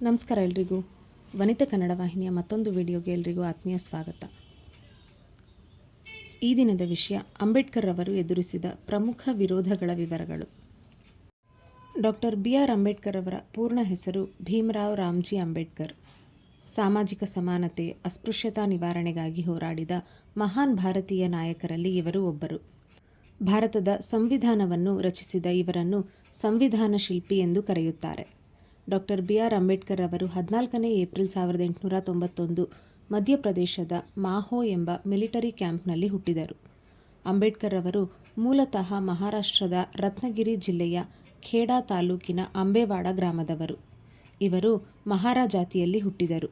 ನಮಸ್ಕಾರ ಎಲ್ರಿಗೂ. ವನಿತೆ ಕನ್ನಡ ವಾಹಿನಿಯ ಮತ್ತೊಂದು ವಿಡಿಯೋಗೆ ಎಲ್ರಿಗೂ ಆತ್ಮೀಯ ಸ್ವಾಗತ. ಈ ದಿನದ ವಿಷಯ ಅಂಬೇಡ್ಕರ್ ಅವರು ಎದುರಿಸಿದ ಪ್ರಮುಖ ವಿರೋಧಗಳ ವಿವರಗಳು. ಡಾಕ್ಟರ್ BR ಅಂಬೇಡ್ಕರ್ ಅವರ ಪೂರ್ಣ ಹೆಸರು ಭೀಮರಾವ್ ರಾಮ್ಜಿ ಅಂಬೇಡ್ಕರ್. ಸಾಮಾಜಿಕ ಸಮಾನತೆ, ಅಸ್ಪೃಶ್ಯತಾ ನಿವಾರಣೆಗಾಗಿ ಹೋರಾಡಿದ ಮಹಾನ್ ಭಾರತೀಯ ನಾಯಕರಲ್ಲಿ ಇವರು ಒಬ್ಬರು. ಭಾರತದ ಸಂವಿಧಾನವನ್ನು ರಚಿಸಿದ ಇವರನ್ನು ಸಂವಿಧಾನ ಶಿಲ್ಪಿ ಎಂದು ಕರೆಯುತ್ತಾರೆ. ಡಾಕ್ಟರ್ BR ಅಂಬೇಡ್ಕರ್ ಅವರು 14 ಏಪ್ರಿಲ್ 1891 ಮಧ್ಯಪ್ರದೇಶದ ಮಾಹೋ ಎಂಬ ಮಿಲಿಟರಿ ಕ್ಯಾಂಪ್ನಲ್ಲಿ ಹುಟ್ಟಿದರು. ಅಂಬೇಡ್ಕರ್ ಅವರು ಮೂಲತಃ ಮಹಾರಾಷ್ಟ್ರದ ರತ್ನಗಿರಿ ಜಿಲ್ಲೆಯ ಖೇಡಾ ತಾಲೂಕಿನ ಅಂಬೇವಾಡ ಗ್ರಾಮದವರು. ಇವರು ಮಹಾರಾ ಜಾತಿಯಲ್ಲಿ ಹುಟ್ಟಿದರು.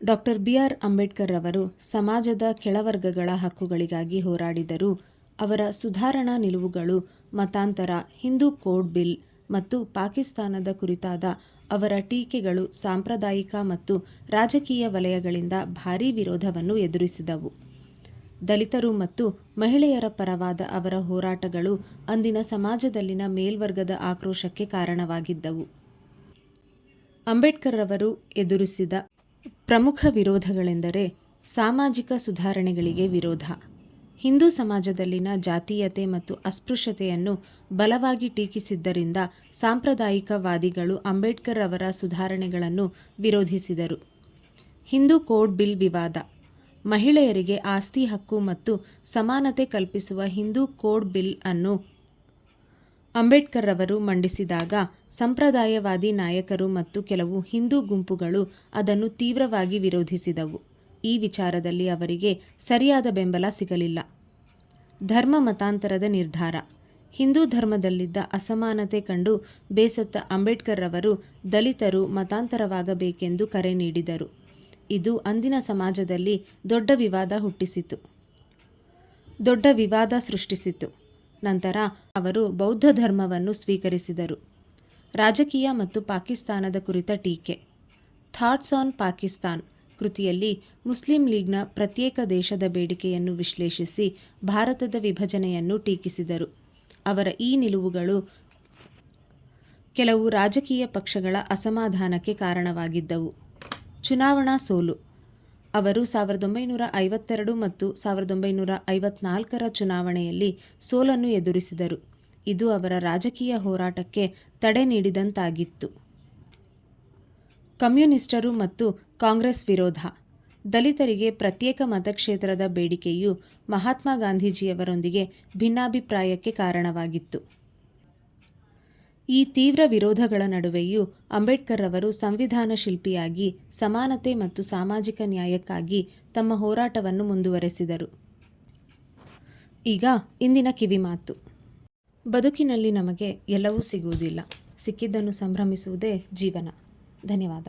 ಡಾಕ್ಟರ್ BR ಅಂಬೇಡ್ಕರ್ ಅವರು ಸಮಾಜದ ಕೆಳವರ್ಗಗಳ ಹಕ್ಕುಗಳಿಗಾಗಿ ಹೋರಾಡಿದರು. ಅವರ ಸುಧಾರಣಾ ನಿಲುವುಗಳು ಮತಾಂತರ, ಹಿಂದೂ ಕೋಡ್ ಬಿಲ್ ಮತ್ತು ಪಾಕಿಸ್ತಾನದ ಕುರಿತಾದ ಅವರ ಟೀಕೆಗಳು ಸಾಂಪ್ರದಾಯಿಕ ಮತ್ತು ರಾಜಕೀಯ ವಲಯಗಳಿಂದ ಭಾರೀ ವಿರೋಧವನ್ನು ಎದುರಿಸಿದವು. ದಲಿತರು ಮತ್ತು ಮಹಿಳೆಯರ ಪರವಾದ ಅವರ ಹೋರಾಟಗಳು ಅಂದಿನ ಸಮಾಜದಲ್ಲಿನ ಮೇಲ್ವರ್ಗದ ಆಕ್ರೋಶಕ್ಕೆ ಕಾರಣವಾಗಿದ್ದವು. ಅಂಬೇಡ್ಕರ್ ಅವರು ಎದುರಿಸಿದ ಪ್ರಮುಖ ವಿರೋಧಗಳೆಂದರೆ ಸಾಮಾಜಿಕ ಸುಧಾರಣೆಗಳಿಗೆ ವಿರೋಧ, ಹಿಂದೂ ಸಮಾಜದಲ್ಲಿನ ಜಾತೀಯತೆ ಮತ್ತು ಅಸ್ಪೃಶ್ಯತೆಯನ್ನು ಬಲವಾಗಿ ಟೀಕಿಸಿದ್ದರಿಂದ ಸಾಂಪ್ರದಾಯಿಕವಾದಿಗಳು ಅಂಬೇಡ್ಕರ್ ಅವರ ಸುಧಾರಣೆಗಳನ್ನು ವಿರೋಧಿಸಿದರು. ಹಿಂದೂ ಕೋಡ್ ಬಿಲ್ ವಿವಾದ, ಮಹಿಳೆಯರಿಗೆ ಆಸ್ತಿ ಹಕ್ಕು ಮತ್ತು ಸಮಾನತೆ ಕಲ್ಪಿಸುವ ಹಿಂದೂ ಕೋಡ್ ಬಿಲ್ ಅನ್ನು ಅಂಬೇಡ್ಕರ್ ಅವರು ಮಂಡಿಸಿದಾಗ ಸಂಪ್ರದಾಯವಾದಿ ನಾಯಕರು ಮತ್ತು ಕೆಲವು ಹಿಂದೂ ಗುಂಪುಗಳು ಅದನ್ನು ತೀವ್ರವಾಗಿ ವಿರೋಧಿಸಿದವು. ಈ ವಿಚಾರದಲ್ಲಿ ಅವರಿಗೆ ಸರಿಯಾದ ಬೆಂಬಲ ಸಿಗಲಿಲ್ಲ. ಧರ್ಮ ಮತಾಂತರದ ನಿರ್ಧಾರ, ಹಿಂದೂ ಧರ್ಮದಲ್ಲಿದ್ದ ಅಸಮಾನತೆ ಕಂಡು ಬೇಸತ್ತ ಅಂಬೇಡ್ಕರ್ ಅವರು ದಲಿತರು ಮತಾಂತರವಾಗಬೇಕೆಂದು ಕರೆ ನೀಡಿದರು. ಇದು ಅಂದಿನ ಸಮಾಜದಲ್ಲಿ ದೊಡ್ಡ ವಿವಾದ ಸೃಷ್ಟಿಸಿತು. ನಂತರ ಅವರು ಬೌದ್ಧ ಧರ್ಮವನ್ನು ಸ್ವೀಕರಿಸಿದರು. ರಾಜಕೀಯ ಮತ್ತು ಪಾಕಿಸ್ತಾನದ ಕುರಿತ ಟೀಕೆ, ಥಾಟ್ಸ್ ಆನ್ ಪಾಕಿಸ್ತಾನ್ ಕೃತಿಯಲ್ಲಿ ಮುಸ್ಲಿಂ ಲೀಗ್ನ ಪ್ರತ್ಯೇಕ ದೇಶದ ಬೇಡಿಕೆಯನ್ನು ವಿಶ್ಲೇಷಿಸಿ ಭಾರತದ ವಿಭಜನೆಯನ್ನು ಟೀಕಿಸಿದರು. ಅವರ ಈ ನಿಲುವುಗಳು ಕೆಲವು ರಾಜಕೀಯ ಪಕ್ಷಗಳ ಅಸಮಾಧಾನಕ್ಕೆ ಕಾರಣವಾಗಿದ್ದವು. ಚುನಾವಣಾ ಸೋಲು, ಅವರು 1952 ಮತ್ತು 1954 ಚುನಾವಣೆಯಲ್ಲಿ ಸೋಲನ್ನು ಎದುರಿಸಿದರು. ಇದು ಅವರ ರಾಜಕೀಯ ಹೋರಾಟಕ್ಕೆ ತಡೆ ನೀಡಿದಂತಾಗಿತ್ತು. ಕಮ್ಯುನಿಸ್ಟರು ಮತ್ತು ಕಾಂಗ್ರೆಸ್ ವಿರೋಧ, ದಲಿತರಿಗೆ ಪ್ರತ್ಯೇಕ ಮತಕ್ಷೇತ್ರದ ಬೇಡಿಕೆಯು ಮಹಾತ್ಮ ಗಾಂಧೀಜಿಯವರೊಂದಿಗೆ ಭಿನ್ನಾಭಿಪ್ರಾಯಕ್ಕೆ ಕಾರಣವಾಗಿತ್ತು. ಈ ತೀವ್ರ ವಿರೋಧಗಳ ನಡುವೆಯೂ ಅಂಬೇಡ್ಕರ್ ಅವರು ಸಂವಿಧಾನ ಶಿಲ್ಪಿಯಾಗಿ ಸಮಾನತೆ ಮತ್ತು ಸಾಮಾಜಿಕ ನ್ಯಾಯಕ್ಕಾಗಿ ತಮ್ಮ ಹೋರಾಟವನ್ನು ಮುಂದುವರೆಸಿದರು. ಈಗ ಇಂದಿನ ಕಿವಿಮಾತು. ಬದುಕಿನಲ್ಲಿ ನಮಗೆ ಎಲ್ಲವೂ ಸಿಗುವುದಿಲ್ಲ, ಸಿಕ್ಕಿದ್ದನ್ನು ಸಂಭ್ರಮಿಸುವುದೇ ಜೀವನ. ಧನ್ಯವಾದ.